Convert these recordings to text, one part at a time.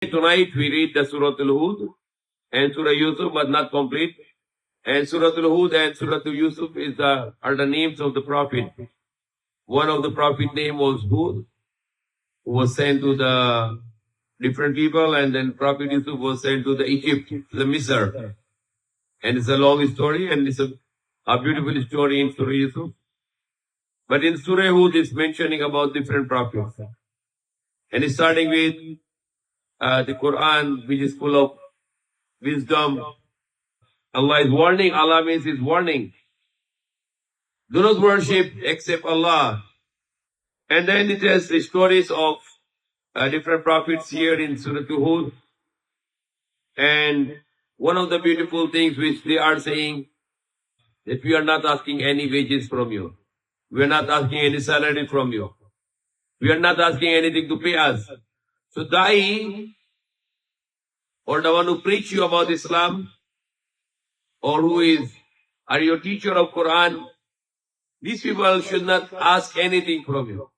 Tonight we read the Surah Al-Hud and Surah Yusuf, but not complete. And Surah Al-Hud and Surah Yusuf are the names of the Prophet. One of the Prophet name was Hud, who was sent to the different people, and then Prophet Yusuf was sent to the Egypt, the Misr. And it's a long story, and it's a beautiful story in Surah Yusuf. But in Surah Hud, it's mentioning about different prophets. And it's starting with the Quran, which is full of wisdom. Allah is warning. Allah means His warning. Do not worship except Allah. And then it has the stories of different prophets here in Surah Hud. And one of the beautiful things which they are saying that we are not asking any wages from you. We are not asking any salary from you. We are not asking anything to pay us. So Dai, or the one who preach you about Islam, or are your teacher of Quran, these people should not ask anything from you.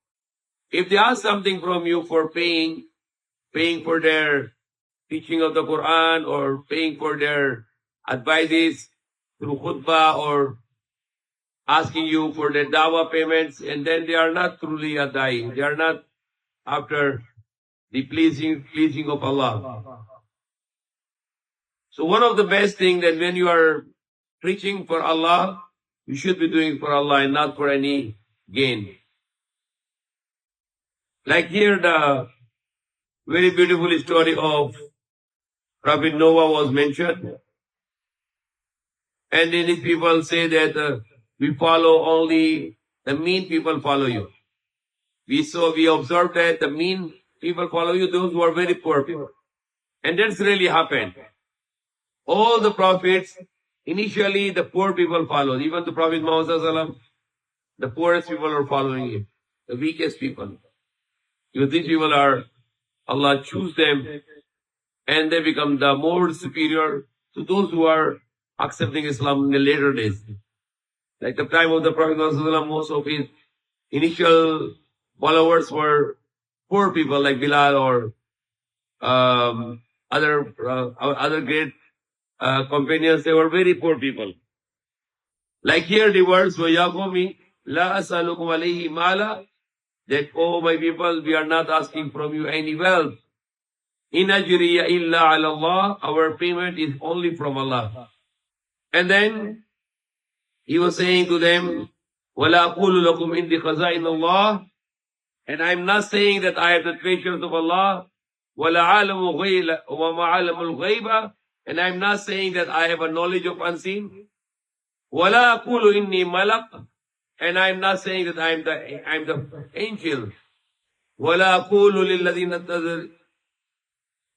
If they ask something from you for paying for their teaching of the Quran or paying for their advices through khutbah or asking you for their dawah payments, and then they are not truly a dai. They are not after the pleasing of Allah. So one of the best things that when you are preaching for Allah, you should be doing for Allah and not for any gain. Like here, the very beautiful story of Prophet Noah was mentioned. And then if people say that we follow only the mean people follow you. We observed that the mean people follow you, those who are very poor people. And that's really happened. All the prophets, initially the poor people followed. Even the Prophet Muhammad, the poorest people are following him. The weakest people. Because these people Allah choose them and they become the more superior to those who are accepting Islam in the later days. Like the time of the Prophet Muhammad, most of his initial followers were poor people like Bilal or other great companions. They were very poor people. Like here the words, وَيَا قَوْمِ لَا أَسْأَلُكُمْ عَلَيْهِ مَالًا, that, oh my people, we are not asking from you any wealth. In ajriya illa ala Allah, our payment is only from Allah. And then he was saying to them, وَلَا أَقُولُ لَكُمْ إِنْدِ خَزَائِنَ اللَّهِ, and I'm not saying that I have the treasures of Allah. وَلَا عَالَمُ غَيْبَ وَمَا عَالَمُ الْغَيْبَ, and I'm not saying that I have a knowledge of unseen. وَلَا أَقُولُ إِنِّي مَلَكٌ, and I'm not saying that I'm the angel. وَلَا أَقُولُ لِلَّذِينَ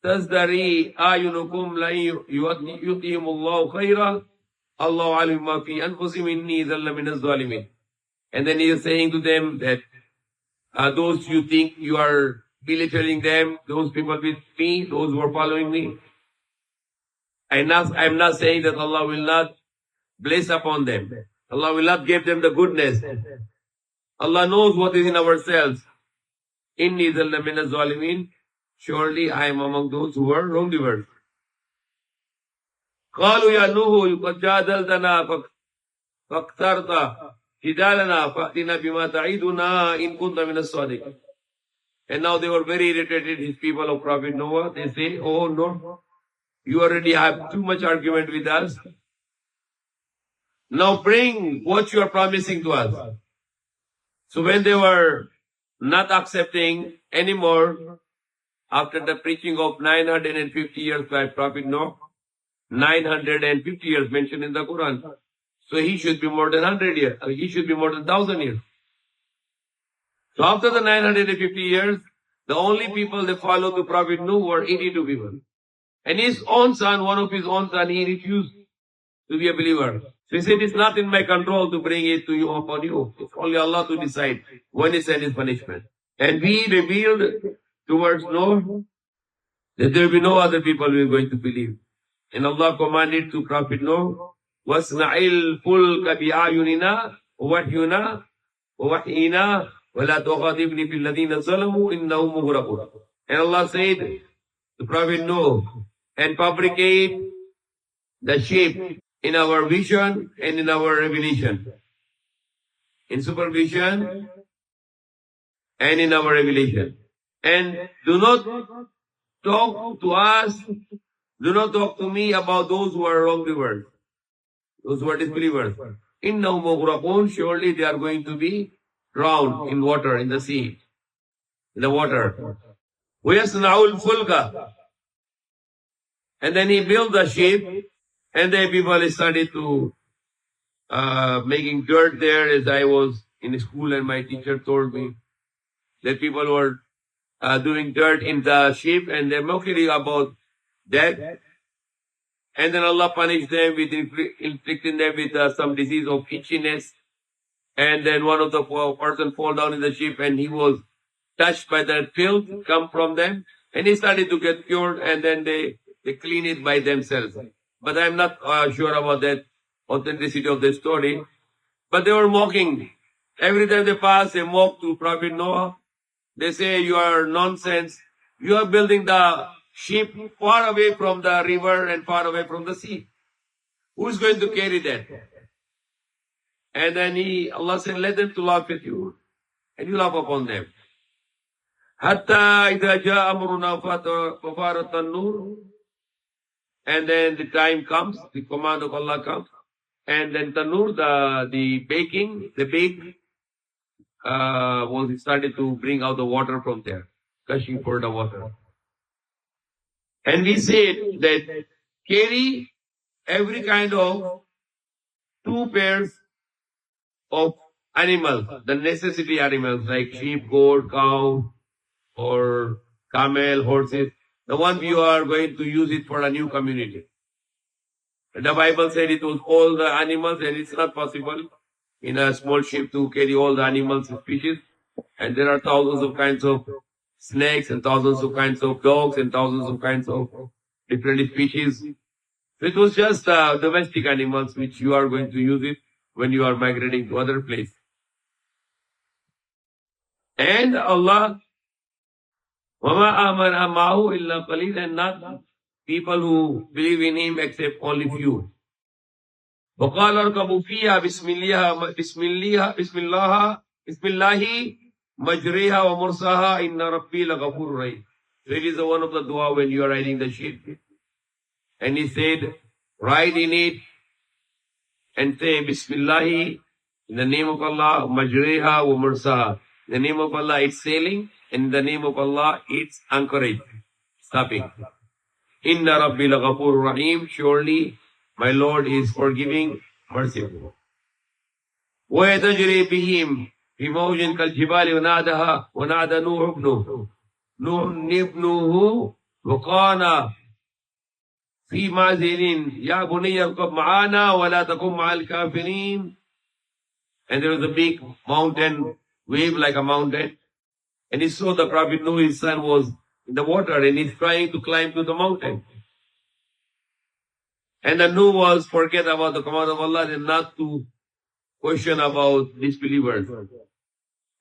تَزْدَرِي أَعْيُنُكُمْ لَن يُؤْتِيهِمُ اللَّهُ خَيْرًا اللَّهُ عَلِمُ مَا فِي أَنفُسِهِمْ إِنِّي ذَلَّ مِنَ الظَّالِمِينَ. And then he is saying to them that those you think you are belittling them, those people with me, those who are following me, I'm not saying that Allah will not bless upon them. Allah will not give them the goodness. Allah knows what is in ourselves. Inni dhalla min az-zalimin. Surely I am among those who are wrongdoers. قالوا يا نوح قد جادلتنا فاخترت جدالنا فأتنا بما تعيدنا إن كنت من الصادقين. And now they were very irritated, his people of Prophet Noah. They say, oh no, you already have too much argument with us. Now bring what you are promising to us. So when they were not accepting anymore, after the preaching of 950 years by Prophet Noah, 950 years mentioned in the Quran. So he should be more than 100 years. He should be more than 1,000 years. So after the 950 years, the only people that followed the Prophet Noah were 82 people. And his own son, one of his own son, he refused to be a believer. So he said, it's not in my control to bring it to you upon you. It's only Allah to decide when He sends His punishment. And we revealed towards Noah that there will be no other people who are going to believe. And Allah commanded to Prophet Noah, وَاسْنَعِ الْفُلْكَ بِأَعْيُنِنَا وَوَحْيُنَا وَوَحْيِنَا وَلَا تُخَاطِبْنِي فِي الَّذِينَ ظَلَمُوا إِنَّهُمْ مُغْرَقُونَ. And Allah said, the Prophet Noah, and fabricate the shape in our vision and in our revelation. In supervision and in our revelation. And do not talk to us, do not talk to me about those who are wrongdoers, those who are disbelievers. Innahum mughraqun, surely they are going to be drowned in water, in the sea, in the water. وَيَصْنَعُ الْفُلْكَ, and then he built the ship, and then people started to making dirt there. As I was in school, and my teacher told me that people were doing dirt in the ship, and they're mockery about that. And then Allah punished them with inflicting them with some disease of itchiness. And then one of the person fall down in the ship, and he was touched by that filth come from them, and he started to get cured, and then they clean it by themselves. But I'm not sure about that authenticity of the story. But they were mocking. Every time they pass, they mock to Prophet Noah. They say, you are nonsense. You are building the ship far away from the river and far away from the sea. Who is going to carry that? And then Allah said, let them to laugh at you. And you laugh upon them. Hatta idha jaa amruna fafarat an-nur. And then the time comes, the command of Allah comes. And then tanur, the bake was started to bring out the water from there, gushing for the water. And we said that carry every kind of 2 pairs of animals, the necessity animals like sheep, goat, cow, or camel, horses, the one you are going to use it for a new community. The Bible said it was all the animals, and it's not possible in a small ship to carry all the animals and species. And there are thousands of kinds of snakes, and thousands of kinds of dogs, and thousands of kinds of different species. So it was just domestic animals which you are going to use it when you are migrating to other place. And Allah, وَمَا آمَنَ مَعَهُ إِلَّا قَلِيلًا, and not people who believe in him except only few. وَقَالَ ارْكَبُوا فِيهَا بِسْمِ اللَّهِ مَجْرِيهَا وَمُرْسَاهَا إِنَّ رَبِّي لَغَفُورٌ رَحِيمٌ. So it is one of the dua when you are riding the ship. And he said, ride in it and say, Bismillah, in the name of Allah, Majriha wa Mursaha. In the name of Allah, it's sailing, and in the name of Allah, it's anchorage, stopping. Inna Rabbi Laghafur Rahim, surely my Lord is forgiving, merciful. وَيَتَجْرِي بِهِمْ فِي مَوْجٍ كَالْجِبَالِ وَنَادَى نُوحٌ ابْنُهُ وَقَالَ في معزل يا بني اركب معانا ولا تكن مع الكافرين. And there was a big mountain, wave like a mountain. And he saw the Prophet Noah, his son, was in the water, and he's trying to climb to the mountain. And the Noah was forget about the command of Allah and not to question about disbelievers.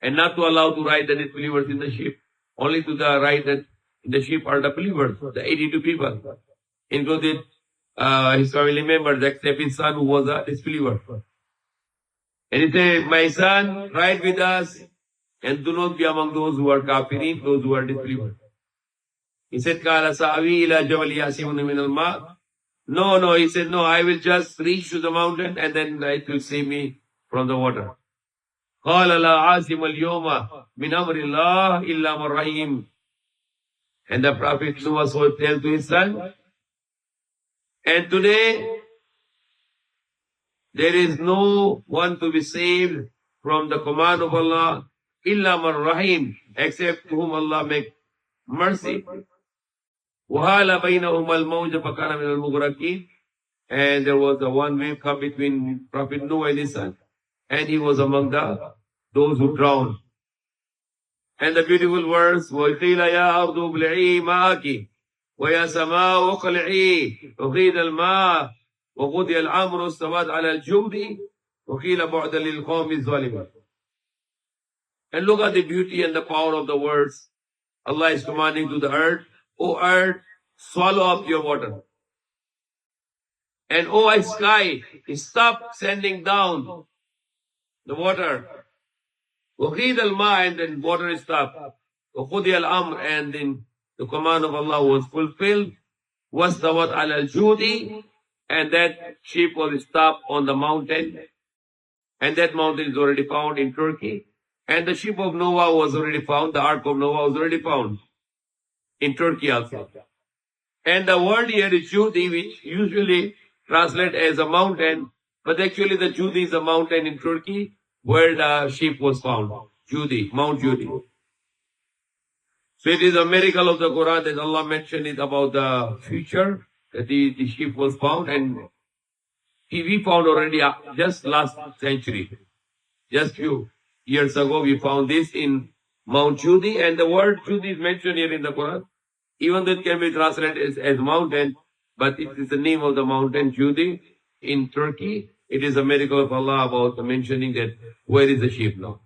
And not to allow to ride the disbelievers in the ship. Only to the ride that in the ship are the believers, the 82 people. Included his family members, except his son who was a disbeliever. And he said, my son, ride with us, and do not be among those who are kafirin, those who are disbelievers. He said, Kala sa'awi ila jabal yasimuni min al-ma. No, he said, no, I will just reach to the mountain, and then it will save me from the water. Qala la asim al-yawma min amri Allah illa man rahim. And the Prophet Noah told to his son, and today, there is no one to be saved from the command of Allah, illa man rahim, except to whom Allah make mercy. وَهَالَ بَيْنَهُمَا الْمَوْجَ فَكَانَ مِنَ الْمُغْرَقِينَ. And there was a one wave come between Prophet Noah and his son, and he was among those who drowned. And the beautiful verse, وَقِيلَ يَا أَرْضُ ابْلِعِي مَاءَكِ وَيَا سَمَاءُ اقْلِعِي وَغِيضَ الْمَاءُ وَقُضِيَ الْأَمْرُ اسْتَوَتْ عَلَى الْجُودِ وَقِيلَ بُعْدًا لِلْقَوْمِ الظَّالِمِينَ. And look at the beauty and the power of the words. Allah is commanding to the earth O earth, swallow up your water. And O sky, stop sending down the water. وَقِيدَ الْمَاء, and then water stopped. وَقُضِيَ الْأَمْرِ, and then the command of Allah was fulfilled. وَاسْتَوَتْ عَلَى الْجُودِ, and that ship was stopped on the mountain. And that mountain is already found in Turkey. And the ship of Noah was already found, the Ark of Noah was already found in Turkey also. And the word here is Judi, which usually translated as a mountain, but actually the Judi is a mountain in Turkey where the ship was found. Judi, Mount Judi. So it is a miracle of the Quran that Allah mentioned it about the future, that the ship was found, and we found already just last century. Just few years ago we found this in Mount Judi, and the word Judi is mentioned here in the Quran. Even though it can be translated as mountain, but it is the name of the mountain, Judi, in Turkey. It is a miracle of Allah about mentioning that where is the sheep now.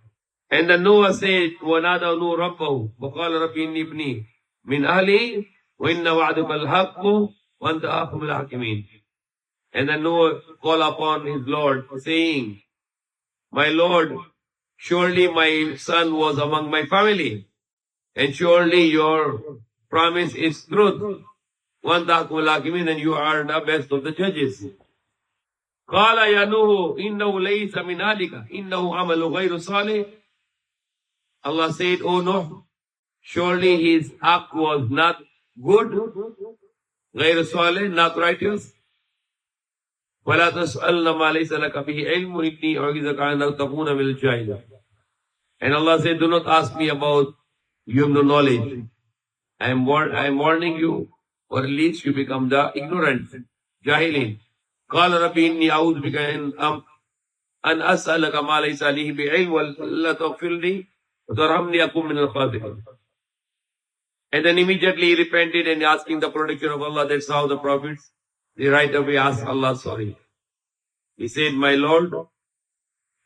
And then Noah said, وَنَادَى نُوحٌ رَبَّهُ وَقَالَ رَبِّ إِنِّي ابْنِي مِنْ أَهْلِي وَإِنَّ وَعْدَكَ الْحَقُّ وَأَنْتَ أَحْكَمُ الْحَاكِمِينَ. And then Noah called upon his Lord, saying, my Lord, surely my son was among my family, and surely your promise is truth. وَأَنْتَ أَحْكَمُ الْحَاكِمِينَ, and you are the best of the judges. قَالَ يَا نُوحُ إِنَّهُ لَيْسَ مِنْ أَهْلِكَ إِنَّهُ عَمَلُ غَيْرُ صَالِحٍ. Allah said, O Nuh, surely his act was not good, غير صالح, not righteous. وَلَا تَسْأَلْنَ مَا لَيْسَ لَكَ بِهِ عِلْمٌ إِنِّي أُعِيذُكَ أَنْ تَكُونَ مِنَ الْجَاهِلِينَ. And Allah said, do not ask me about you have no knowledge. I am warning you, or at least you become the ignorant, jahilin. قَالَ رَبِّ إِنِّي أَعُوذُ بِكَ أَنْ أَسْأَلَكَ مَا لَيْسَ لِي بِعِلْمٍ وَلَا تَغْفِرْ لِي وَتَرْحَمْنِي أَكُنْ مِنَ الْخَاسِرِينَ. And then immediately he repented and asking the protection of Allah. That's how the prophets, they right away asked Allah sorry. He said, my Lord,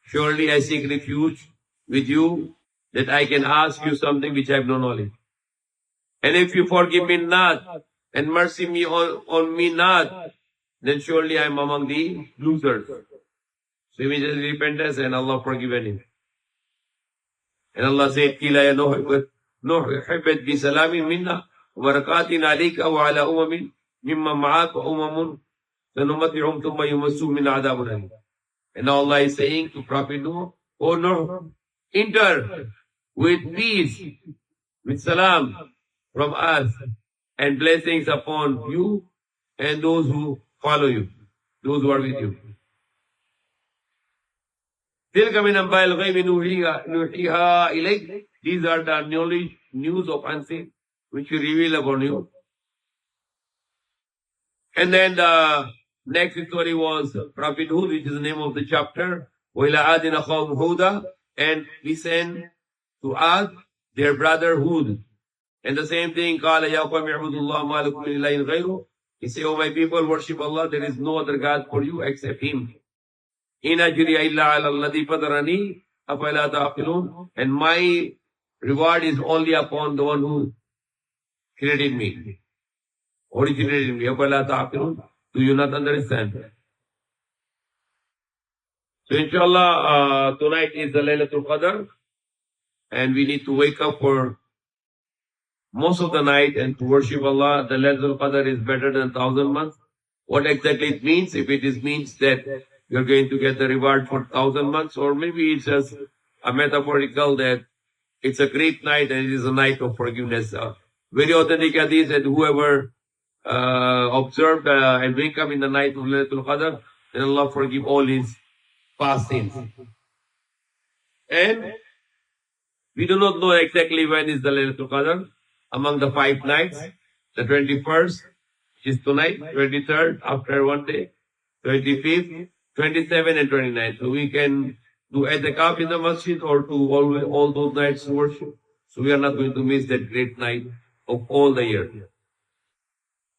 surely I seek refuge with you that I can ask you something which I have no knowledge. And if you forgive me not and mercy me on me not, then surely I am among the losers. So immediately repentance and Allah forgiven him. And Allah said, Kila ya Nuh, حبت بسلام منا وبركات عليك وعلى ممن معك وأمم سنمتعهم ثم يمسهم من عذاب أليم. And Allah is saying to Prophet Nuh, O Nuh, enter with peace, with salam from us, and blessings upon you and those who follow you, those who are with you. تِلْكَ مِنْ أَنْبَاءِ الْغَيْبِ نُوحِيهَا إِلَيْكَ. These are the knowledge, news of unseen, which we reveal upon you. And then the next story was Prophet Hud, which is the name of the chapter. وَإِلَىٰ عَادٍ أَخَاهُمْ هُودًا. And we sent to Ad their brother Hud. And the same thing, قَالَ يَا قَوْمِ اعْبُدُوا اللَّهَ مَا لَكُمْ مِنْ إِلَٰهٍ غَيْرُهُ. He said, O my people, worship Allah, there is no other God for you except Him. إِنْ أَجْرِيَ إِلَّا عَلَى الَّذِي فَطَرَنِي أَفَلَا تَعْقِلُونَ. And my reward is only upon the one who created me, originated me. أَفَلَا تَعْقِلُونَ. Do you not understand? So inshallah, tonight is the Laylatul Qadr, and we need to wake up for most of the night and to worship Allah. The Laylatul Qadr is better than 1,000 months. What exactly it means? If it means that you're going to get the reward for 1,000 months, or maybe it's just a metaphorical that it's a great night and it is a night of forgiveness. Very authentic hadith that whoever observed and wake up in the night of Laylatul Qadr, then Allah forgive all his past sins. And we do not know exactly when is the Laylatul Qadr. Among the 5 nights, the 21st is tonight, 23rd after one day, 25th, 27th and 29th. So we can do i'tikaf in the masjid or to all those nights to worship. So we are not going to miss that great night of all the year.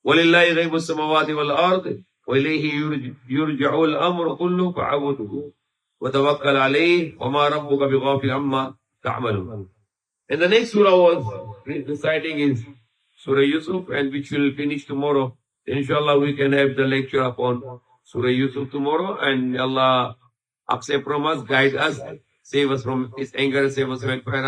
وَلِلَّهِ غَيْبُ السَّمَوَاتِ وَالْأَرْضِ وَإِلَيْهِ يُرْجَعُ الْأَمْرُ كُلُّهُ فَاعْبُدْهُ وَتَوَكَّلْ عَلَيْهِ وَمَا رَبُّكَ بِغَافِلٍ عَمَّا تَعْمَلُونَ. And the next surah was reciting is Surah Yusuf, and which will finish tomorrow. Inshallah, we can have the lecture upon Surah Yusuf tomorrow, and Allah accept from us, guide us, save us from His anger, save us from hellfire.